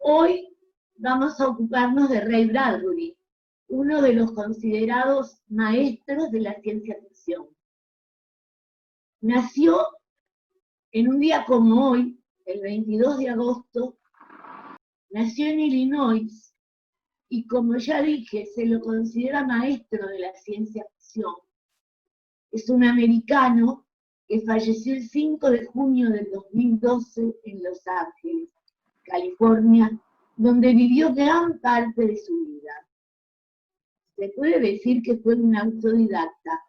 Hoy vamos a ocuparnos de Ray Bradbury, uno de los considerados maestros de la ciencia ficción. Nació en un día como hoy, el 22 de agosto, nació en Illinois, y como ya dije, se lo considera maestro de la ciencia ficción. Es un americano que falleció el 5 de junio del 2012 en Los Ángeles, California, donde vivió gran parte de su vida. Se puede decir que fue un autodidacta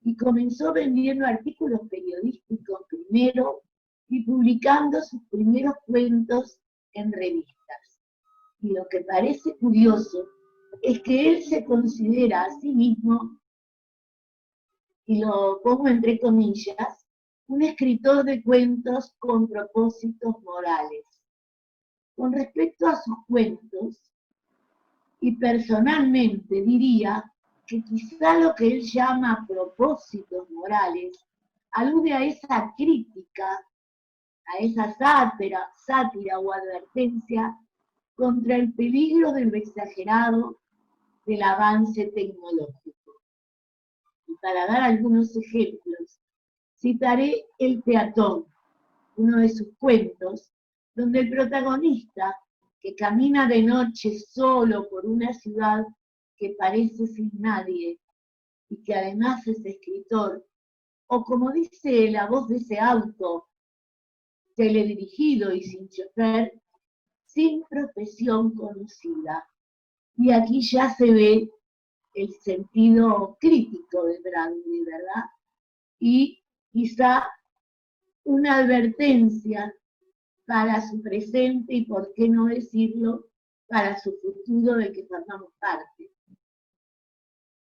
y comenzó vendiendo artículos periodísticos primero y publicando sus primeros cuentos en revistas. Y lo que parece curioso es que él se considera a sí mismo, y lo pongo entre comillas, un escritor de cuentos con propósitos morales. Con respecto a sus cuentos, y personalmente diría que quizá lo que él llama propósitos morales alude a esa crítica, a esa sátira o advertencia contra el peligro de lo exagerado del avance tecnológico. Y para dar algunos ejemplos, citaré El Peatón, uno de sus cuentos, donde el protagonista, que camina de noche solo por una ciudad que parece sin nadie, y que además es escritor, o como dice la voz de ese auto, teledirigido y sin chofer, sin profesión conocida. Y aquí ya se ve el sentido crítico de Bradbury, ¿verdad? Y quizá una advertencia para su presente y, por qué no decirlo, para su futuro del que formamos parte.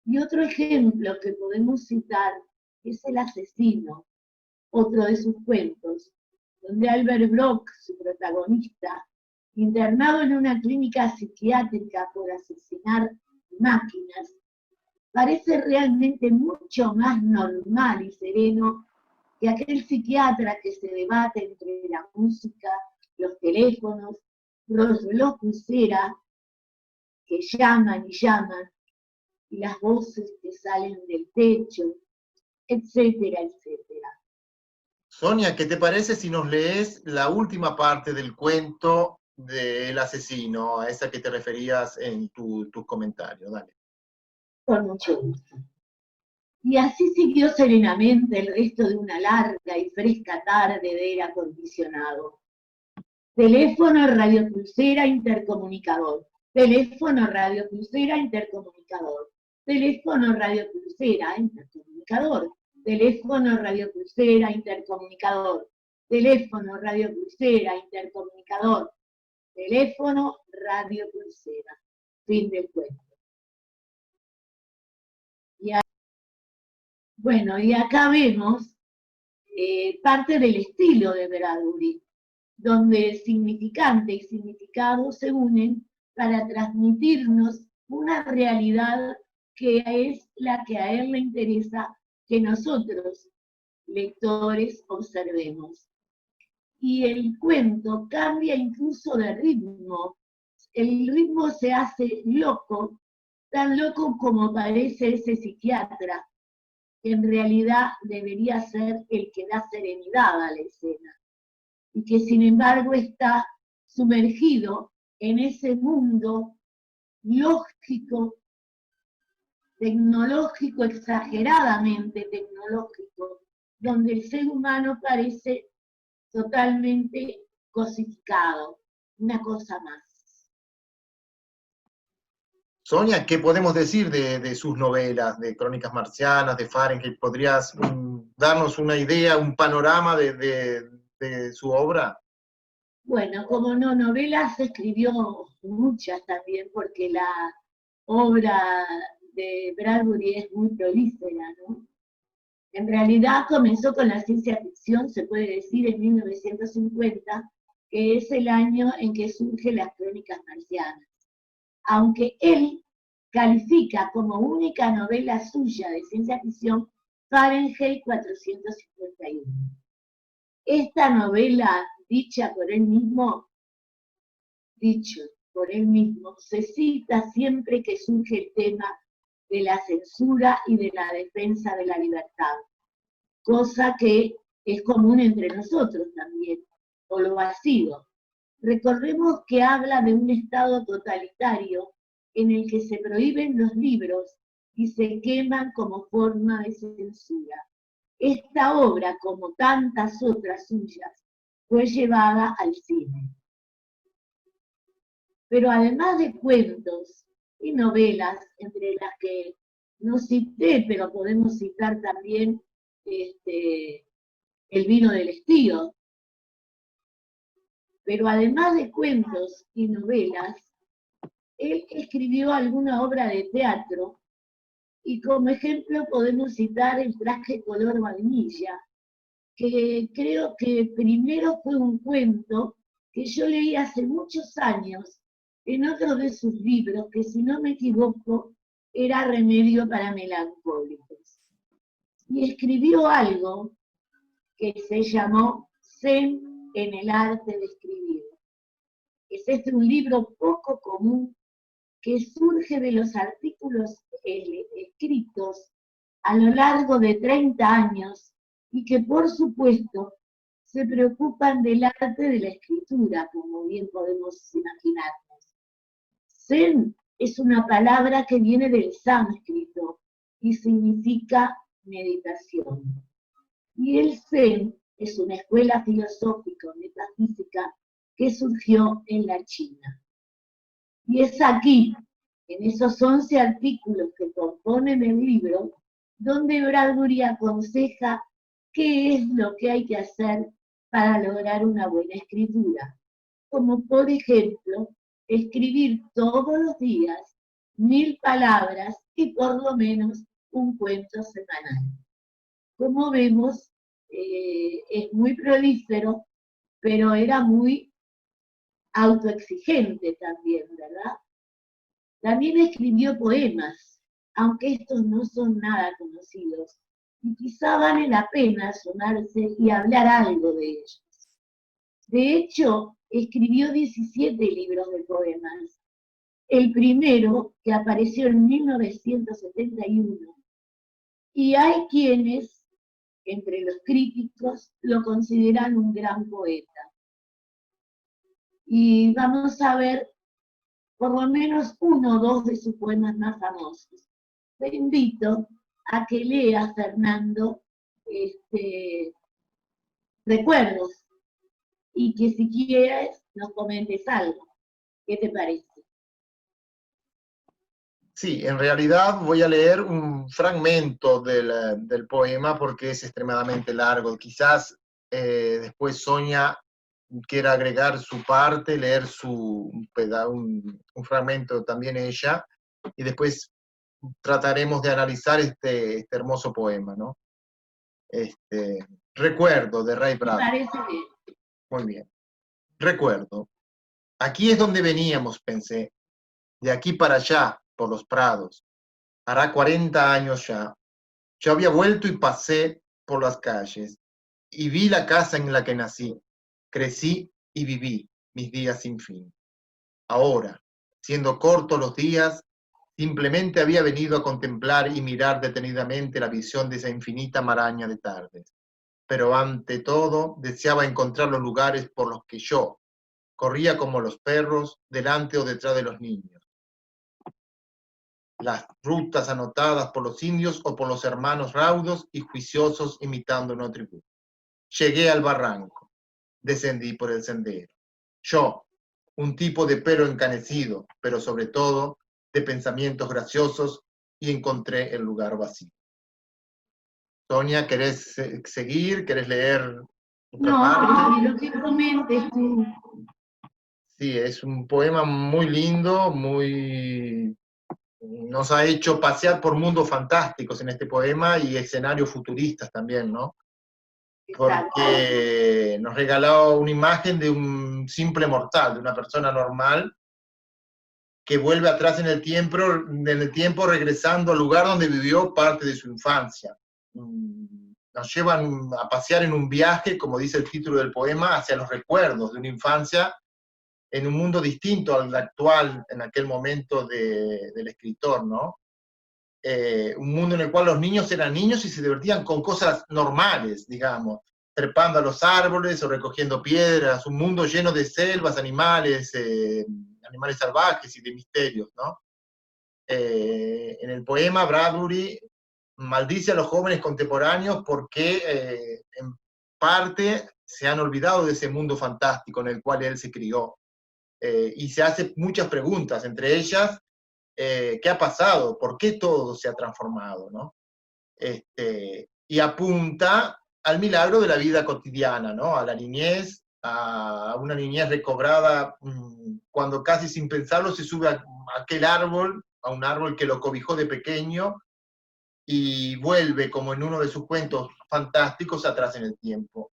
Y otro ejemplo que podemos citar es El asesino, otro de sus cuentos, donde Albert Brock, su protagonista, internado en una clínica psiquiátrica por asesinar máquinas, parece realmente mucho más normal y sereno que aquel psiquiatra que se debate entre la música, los teléfonos, los reloj pulsera que llaman y llaman, y las voces que salen del techo, etcétera, etcétera. Sonia, ¿qué te parece si nos lees la última parte del cuento del asesino, a esa que te referías en tus comentarios? Dale. Con mucho gusto. Y así siguió serenamente el resto de una larga y fresca tarde de aire acondicionado. Teléfono, radio pulsera, intercomunicador. Teléfono, radio pulsera, intercomunicador. Teléfono, radio pulsera, intercomunicador. Teléfono, radio pulsera, intercomunicador. Teléfono, radio pulsera, intercomunicador. Teléfono, radio pulsera. Fin del cuento. Bueno, y acá vemos parte del estilo de Bradbury, donde significante y significado se unen para transmitirnos una realidad que es la que a él le interesa que nosotros, lectores, observemos. Y el cuento cambia incluso de ritmo. El ritmo se hace loco, tan loco como parece ese psiquiatra, que en realidad debería ser el que da serenidad a la escena, y que sin embargo está sumergido en ese mundo lógico, tecnológico, exageradamente tecnológico, donde el ser humano parece totalmente cosificado, una cosa más. Sonia, ¿qué podemos decir de sus novelas, de Crónicas Marcianas, de Fahrenheit? ¿Podrías darnos una idea, un panorama de su obra? Bueno, como no, novelas escribió muchas también, porque la obra de Bradbury es muy prolífera, ¿no? En realidad comenzó con la ciencia ficción, se puede decir, en 1950, que es el año en que surgen las Crónicas Marcianas. Aunque él califica como única novela suya de ciencia ficción Fahrenheit 451. Esta novela, dicha por él mismo, dicho por él mismo, se cita siempre que surge el tema de la censura y de la defensa de la libertad, cosa que es común entre nosotros también, o lo ha sido. Recordemos que habla de un estado totalitario en el que se prohíben los libros y se queman como forma de censura. Esta obra, como tantas otras suyas, fue llevada al cine. Pero además de cuentos y novelas, entre las que no cité, pero podemos citar también El vino del estío, pero además de cuentos y novelas, él escribió alguna obra de teatro, y como ejemplo podemos citar El traje color vainilla, que creo que primero fue un cuento que yo leí hace muchos años en otro de sus libros, que si no me equivoco era Remedio para melancólicos. Y escribió algo que se llamó Zen en el arte de escribir. Es un libro poco común que surge de los artículos escritos a lo largo de 30 años y que, por supuesto, se preocupan del arte de la escritura, como bien podemos imaginarnos. Zen es una palabra que viene del sánscrito y significa meditación. Y el Zen es una escuela filosófica metafísica que surgió en la China. Y es aquí, en esos 11 artículos que componen el libro, donde Bradbury aconseja qué es lo que hay que hacer para lograr una buena escritura. Como por ejemplo, escribir todos los días 1000 palabras y por lo menos un cuento semanal. Como vemos, es muy prolífero, pero era muy autoexigente también, ¿verdad? También escribió poemas, aunque estos no son nada conocidos, y quizá vale la pena asomarse y hablar algo de ellos. De hecho, escribió 17 libros de poemas. El primero, que apareció en 1971, y hay quienes, entre los críticos, lo consideran un gran poeta. Y vamos a ver por lo menos uno o dos de sus poemas más famosos. Te invito a que leas, Fernando, Recuerdos, y que si quieres nos comentes algo. ¿Qué te parece? Sí, en realidad voy a leer un fragmento del poema porque es extremadamente largo. Quizás después Sonia quiera agregar su parte, leer un fragmento también ella, y después trataremos de analizar este hermoso poema, ¿no? Recuerdo, de Ray Bradbury. Me parece bien. Muy bien. Recuerdo. Aquí es donde veníamos, pensé. De aquí para allá, por los prados. Hará 40 años ya. Yo había vuelto y pasé por las calles. Y vi la casa en la que nací. Crecí y viví mis días sin fin. Ahora, siendo cortos los días, simplemente había venido a contemplar y mirar detenidamente la visión de esa infinita maraña de tardes. Pero ante todo deseaba encontrar los lugares por los que yo corría como los perros delante o detrás de los niños. Las rutas anotadas por los indios o por los hermanos raudos y juiciosos imitando una tribu. Llegué al barranco, descendí por el sendero. Yo, un tipo de pelo encanecido, pero sobre todo de pensamientos graciosos, y encontré el lugar vacío. Sonia, ¿querés seguir? ¿Querés leer otra parte? Lo que comentes tú. Sí, es un poema muy lindo, nos ha hecho pasear por mundos fantásticos en este poema y escenarios futuristas también, ¿no? Porque nos regaló una imagen de un simple mortal, de una persona normal que vuelve atrás en el tiempo regresando al lugar donde vivió parte de su infancia. Nos llevan a pasear en un viaje, como dice el título del poema, hacia los recuerdos de una infancia en un mundo distinto al actual en aquel momento del escritor, ¿no? Un mundo en el cual los niños eran niños y se divertían con cosas normales, digamos, trepando a los árboles o recogiendo piedras, un mundo lleno de selvas, animales, animales salvajes y de misterios, ¿no? En el poema Bradbury maldice a los jóvenes contemporáneos porque en parte se han olvidado de ese mundo fantástico en el cual él se crió. Y se hace muchas preguntas, entre ellas, ¿qué ha pasado? ¿Por qué todo se ha transformado? ¿No? Y apunta al milagro de la vida cotidiana, ¿no? A la niñez, a una niñez recobrada cuando casi sin pensarlo se sube a aquel árbol, a un árbol que lo cobijó de pequeño, y vuelve, como en uno de sus cuentos fantásticos, atrás en el tiempo.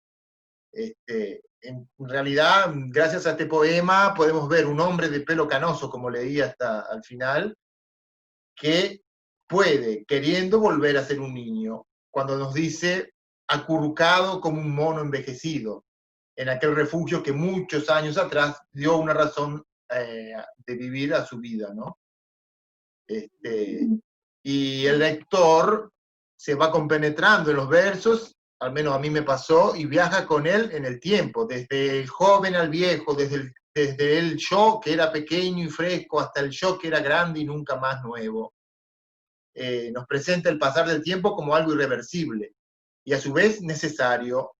En realidad, gracias a este poema, podemos ver un hombre de pelo canoso, como leí hasta al final, que puede, queriendo volver a ser un niño, cuando nos dice acurrucado como un mono envejecido, en aquel refugio que muchos años atrás dio una razón de vivir a su vida, ¿no? Y el lector se va compenetrando en los versos, al menos a mí me pasó, y viaja con él en el tiempo, desde el joven al viejo, desde el yo que era pequeño y fresco hasta el yo que era grande y nunca más nuevo. Nos presenta el pasar del tiempo como algo irreversible y a su vez necesario.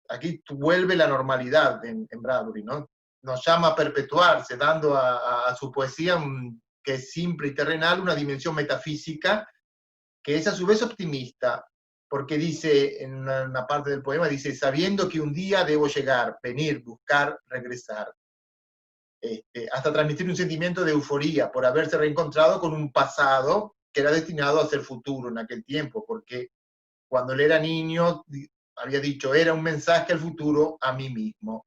Aquí vuelve la normalidad en Bradbury, ¿no? Nos llama a perpetuarse, dando a su poesía, que es simple y terrenal, una dimensión metafísica que es a su vez optimista, porque dice, en una parte del poema, dice, sabiendo que un día debo llegar, venir, buscar, regresar. Hasta transmitir un sentimiento de euforía por haberse reencontrado con un pasado que era destinado a ser futuro en aquel tiempo, porque cuando él era niño, había dicho, era un mensaje al futuro a mí mismo.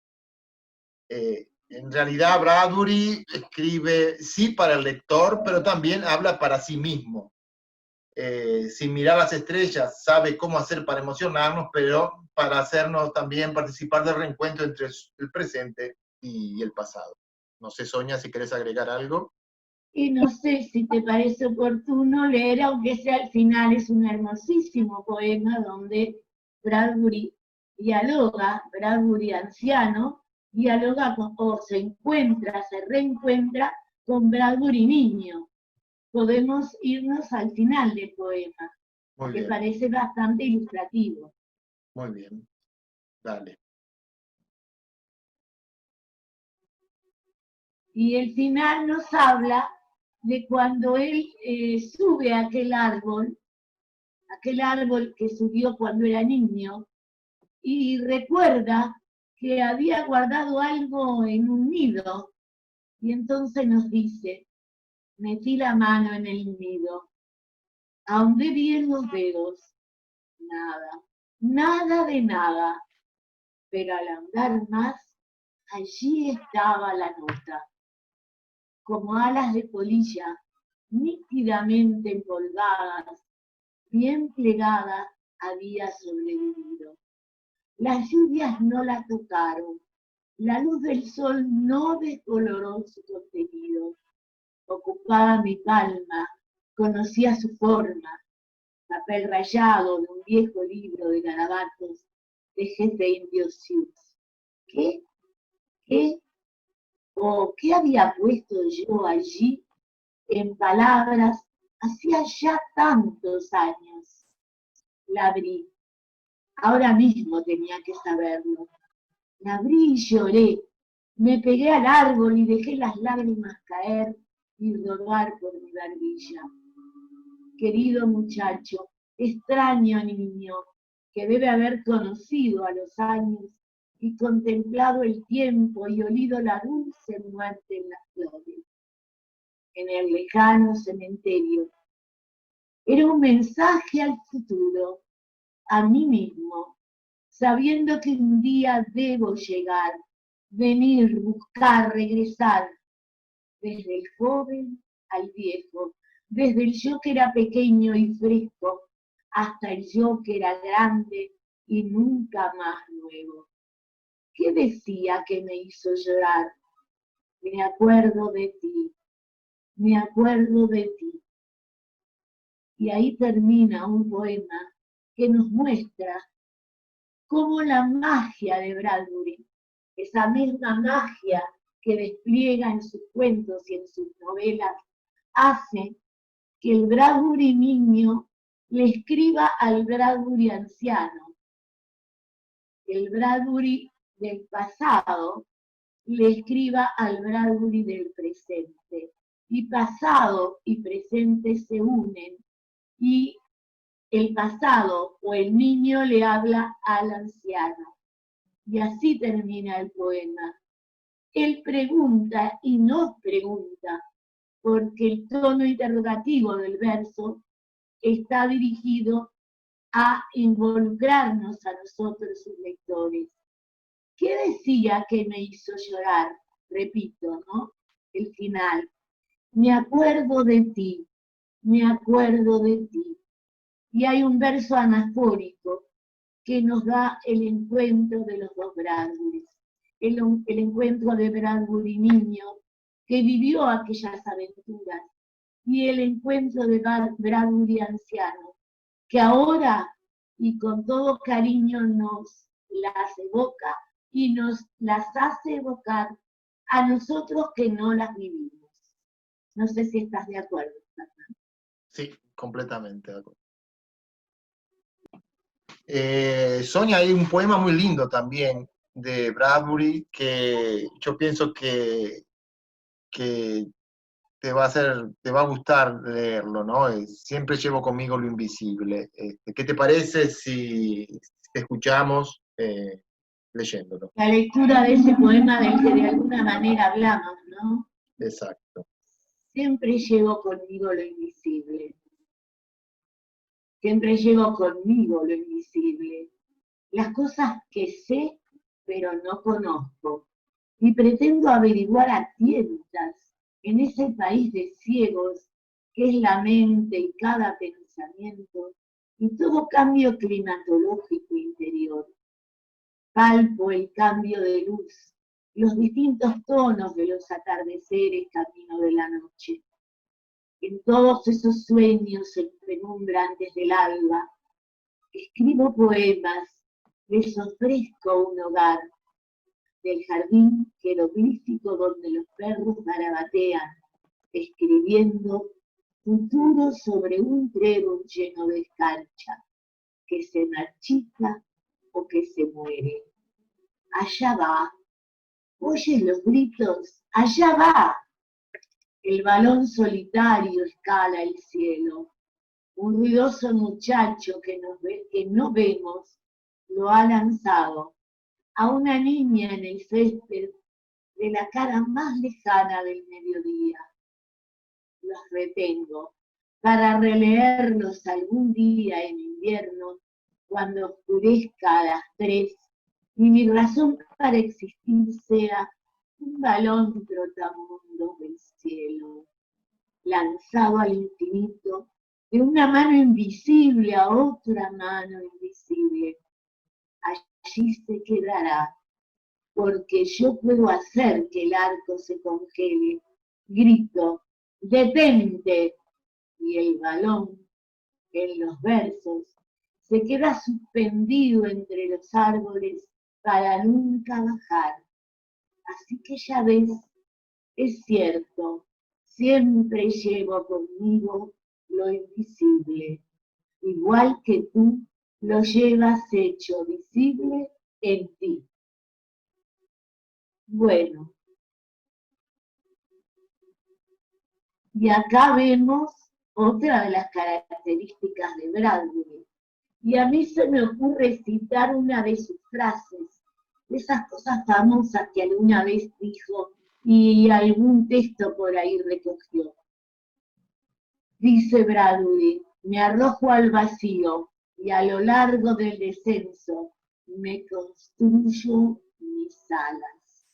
En realidad, Bradbury escribe, sí, para el lector, pero también habla para sí mismo. Sin mirar las estrellas, sabe cómo hacer para emocionarnos, pero para hacernos también participar del reencuentro entre el presente y el pasado. No sé, Sonia, si querés agregar algo. Y no sé si te parece oportuno leer, aunque sea al final, es un hermosísimo poema donde Bradbury dialoga, Bradbury anciano, dialoga o se encuentra, se reencuentra con Bradbury niño. Podemos irnos al final del poema, que parece bastante ilustrativo. Muy bien, dale. Y el final nos habla de cuando él sube a aquel árbol que subió cuando era niño, y recuerda que había guardado algo en un nido, y entonces nos dice, metí la mano en el nido, ahondé bien los dedos, nada, nada de nada, pero al andar más, allí estaba la nota, como alas de polilla, nítidamente empolvadas, bien plegadas, había sobrevivido. Las lluvias no la tocaron, la luz del sol no descoloró su contenido. Ocupaba mi palma, conocía su forma, papel rayado de un viejo libro de garabatos de jefe indio Sioux. ¿Qué? ¿Qué? ¿O qué había puesto yo allí en palabras hacía ya tantos años? La abrí. Ahora mismo tenía que saberlo. La abrí y lloré. Me pegué al árbol y dejé las lágrimas caer y rodar por mi barbilla. Querido muchacho, extraño niño, que debe haber conocido a los años y contemplado el tiempo y olido la dulce muerte en las flores, en el lejano cementerio. Era un mensaje al futuro, a mí mismo, sabiendo que un día debo llegar, venir, buscar, regresar, desde el joven al viejo, desde el yo que era pequeño y fresco, hasta el yo que era grande y nunca más nuevo. ¿Qué decía que me hizo llorar? me acuerdo de ti, me acuerdo de ti. Y ahí termina un poema que nos muestra cómo la magia de Bradbury, esa misma magia que despliega en sus cuentos y en sus novelas, hace que el Bradbury niño le escriba al Bradbury anciano. El Bradbury del pasado le escriba al Bradbury del presente. Y pasado y presente se unen y el pasado o el niño le habla al anciano. Y así termina el poema. Él pregunta y nos pregunta, porque el tono interrogativo del verso está dirigido a involucrarnos a nosotros, sus lectores. ¿Qué decía que me hizo llorar? Repito, ¿no? El final. Me acuerdo de ti, me acuerdo de ti. Y hay un verso anafórico que nos da el encuentro de los dos Bradburys. El encuentro de Bradbury niño, que vivió aquellas aventuras, y el encuentro de Bradbury anciano, que ahora y con todo cariño nos las evoca y nos las hace evocar a nosotros que no las vivimos. No sé si estás de acuerdo, Fernando. Sí, completamente de acuerdo. Sonia, hay un poema muy lindo también de Bradbury que yo pienso que te va a gustar leerlo, ¿no? Siempre llevo conmigo lo invisible. ¿Qué te parece si te escuchamos leyéndolo? La lectura de ese poema del que de alguna manera hablamos, ¿no? Exacto. Siempre llevo conmigo lo invisible. Siempre llevo conmigo lo invisible. Las cosas que sé, pero no conozco. Y pretendo averiguar a tientas en ese país de ciegos que es la mente y cada pensamiento y todo cambio climatológico interior. Palpo el cambio de luz, los distintos tonos de los atardeceres camino de la noche. En todos esos sueños en penumbra antes del alba, escribo poemas, les ofrezco un hogar, del jardín jeroglífico donde los perros garabatean, escribiendo futuro sobre un trébol lleno de escarcha, que se marchita o que se muere. Allá va, ¿oyes los gritos? Allá va. El balón solitario escala el cielo. Un ruidoso muchacho que no vemos lo ha lanzado a una niña en el césped de la cara más lejana del mediodía. Los retengo para releerlos algún día en invierno, cuando oscurezca a las 3 y mi razón para existir sea un balón trotamundos del cielo, lanzado al infinito de una mano invisible a otra mano invisible. Allí se quedará, porque yo puedo hacer que el arco se congele. Grito, detente, y el balón, en los versos, se queda suspendido entre los árboles para nunca bajar. Así que ya ves, es cierto, siempre llevo conmigo lo invisible, igual que tú lo llevas hecho visible en ti. Bueno, y acá vemos otra de las características de Bradbury. Y a mí se me ocurre citar una de sus frases, de esas cosas famosas que alguna vez dijo y algún texto por ahí recogió. Dice Bradbury, me arrojo al vacío y a lo largo del descenso me construyo mis alas.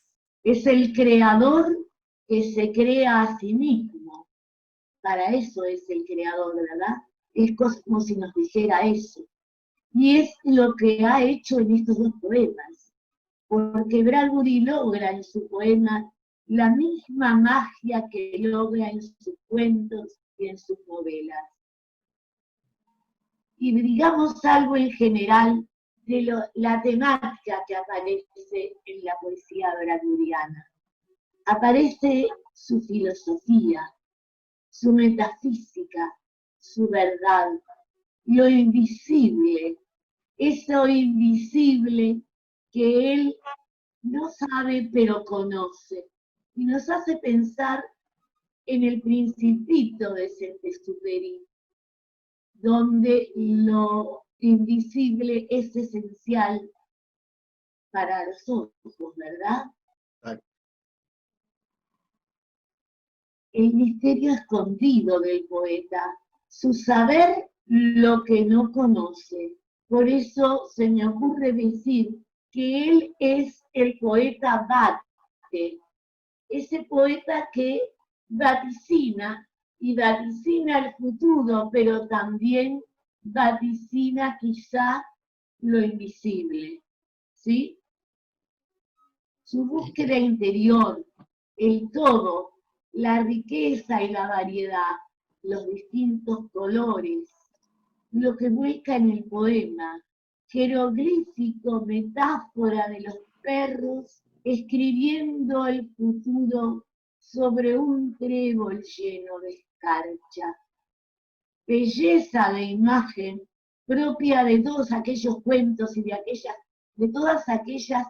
Es el creador que se crea a sí mismo. Para eso es el creador, ¿verdad? Es como si nos dijera eso. Y es lo que ha hecho en estos dos poemas. Porque Bradbury logra en su poema la misma magia que logra en sus cuentos y en sus novelas. Y digamos algo en general de la temática que aparece en la poesía braduriana. Aparece su filosofía, su metafísica, su verdad, lo invisible, eso invisible que él no sabe pero conoce, y nos hace pensar en el Principito de Saint-Exupéry, donde lo invisible es esencial para los ojos, ¿verdad? El misterio escondido del poeta, su saber lo que no conoce. Por eso se me ocurre decir que él es el poeta Bate, ese poeta que vaticina, y vaticina el futuro, pero también vaticina quizá lo invisible, ¿sí? Su búsqueda interior, el todo, la riqueza y la variedad, los distintos colores, lo que vuelca en el poema, jeroglífico, metáfora de los perros, escribiendo el futuro sobre un trébol lleno de escarcha. Belleza de imagen propia de todos aquellos cuentos y de todas aquellas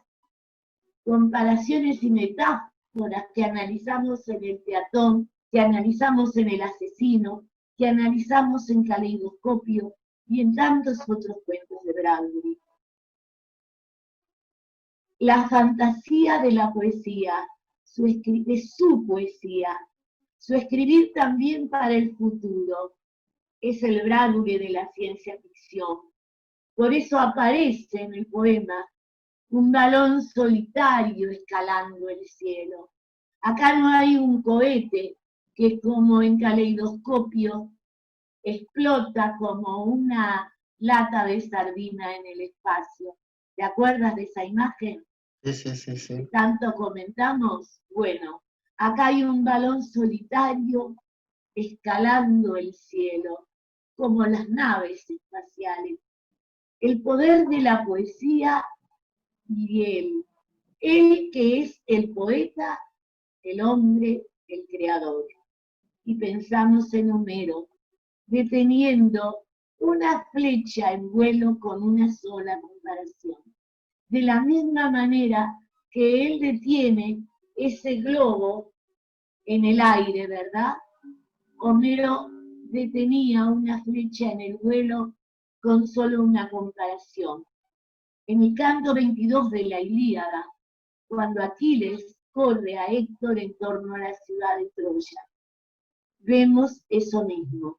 comparaciones y metáforas que analizamos en el peatón, que analizamos en el asesino, que analizamos en Caleidoscopio y en tantos otros cuentos de Bradbury. La fantasía de la poesía, de su poesía, su escribir también para el futuro, es el Bradbury de la ciencia ficción. Por eso aparece en el poema un balón solitario escalando el cielo. Acá no hay un cohete que, como en Caleidoscopio, explota como una lata de sardina en el espacio. ¿Te acuerdas de esa imagen? Sí. Tanto comentamos. Bueno, acá hay un balón solitario escalando el cielo, como las naves espaciales. El poder de la poesía y él que es el poeta, el hombre, el creador. Y pensamos en Homero, deteniendo una flecha en vuelo con una sola comparación. De la misma manera que él detiene ese globo en el aire, ¿verdad? Homero detenía una flecha en el vuelo con solo una comparación. En el canto 22 de la Ilíada, cuando Aquiles corre a Héctor en torno a la ciudad de Troya, vemos eso mismo.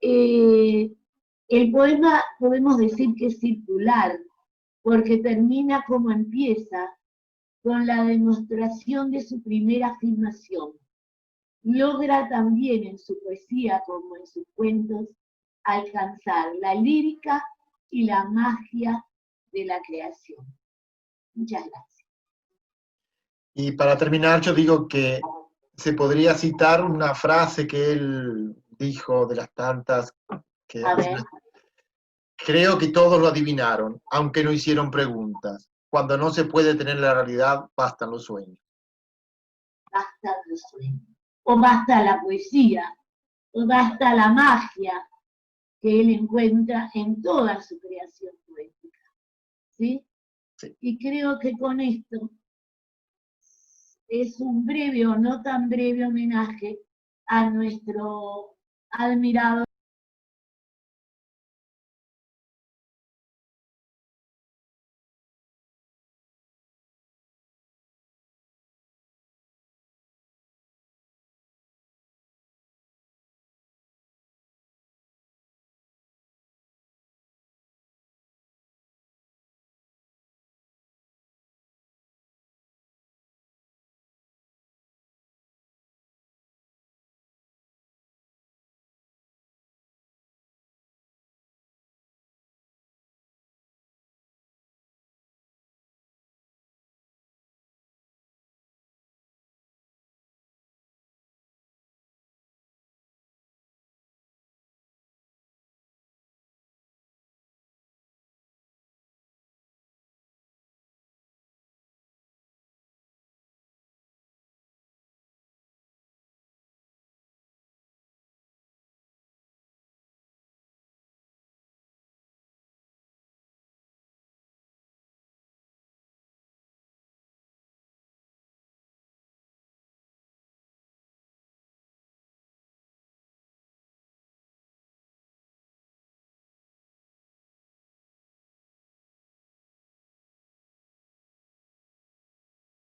El poema podemos decir que es circular, porque termina como empieza, con la demostración de su primera afirmación. Logra también en su poesía, como en sus cuentos, alcanzar la lírica y la magia de la creación. Muchas gracias. Y para terminar, yo digo que se podría citar una frase que él dijo de las tantas que creo que todos lo adivinaron, aunque no hicieron preguntas. Cuando no se puede tener la realidad, bastan los sueños. Basta los sueños. O basta la poesía, o basta la magia que él encuentra en toda su creación poética. ¿Sí? Sí. Y creo que con esto es un breve o no tan breve homenaje a nuestro admirado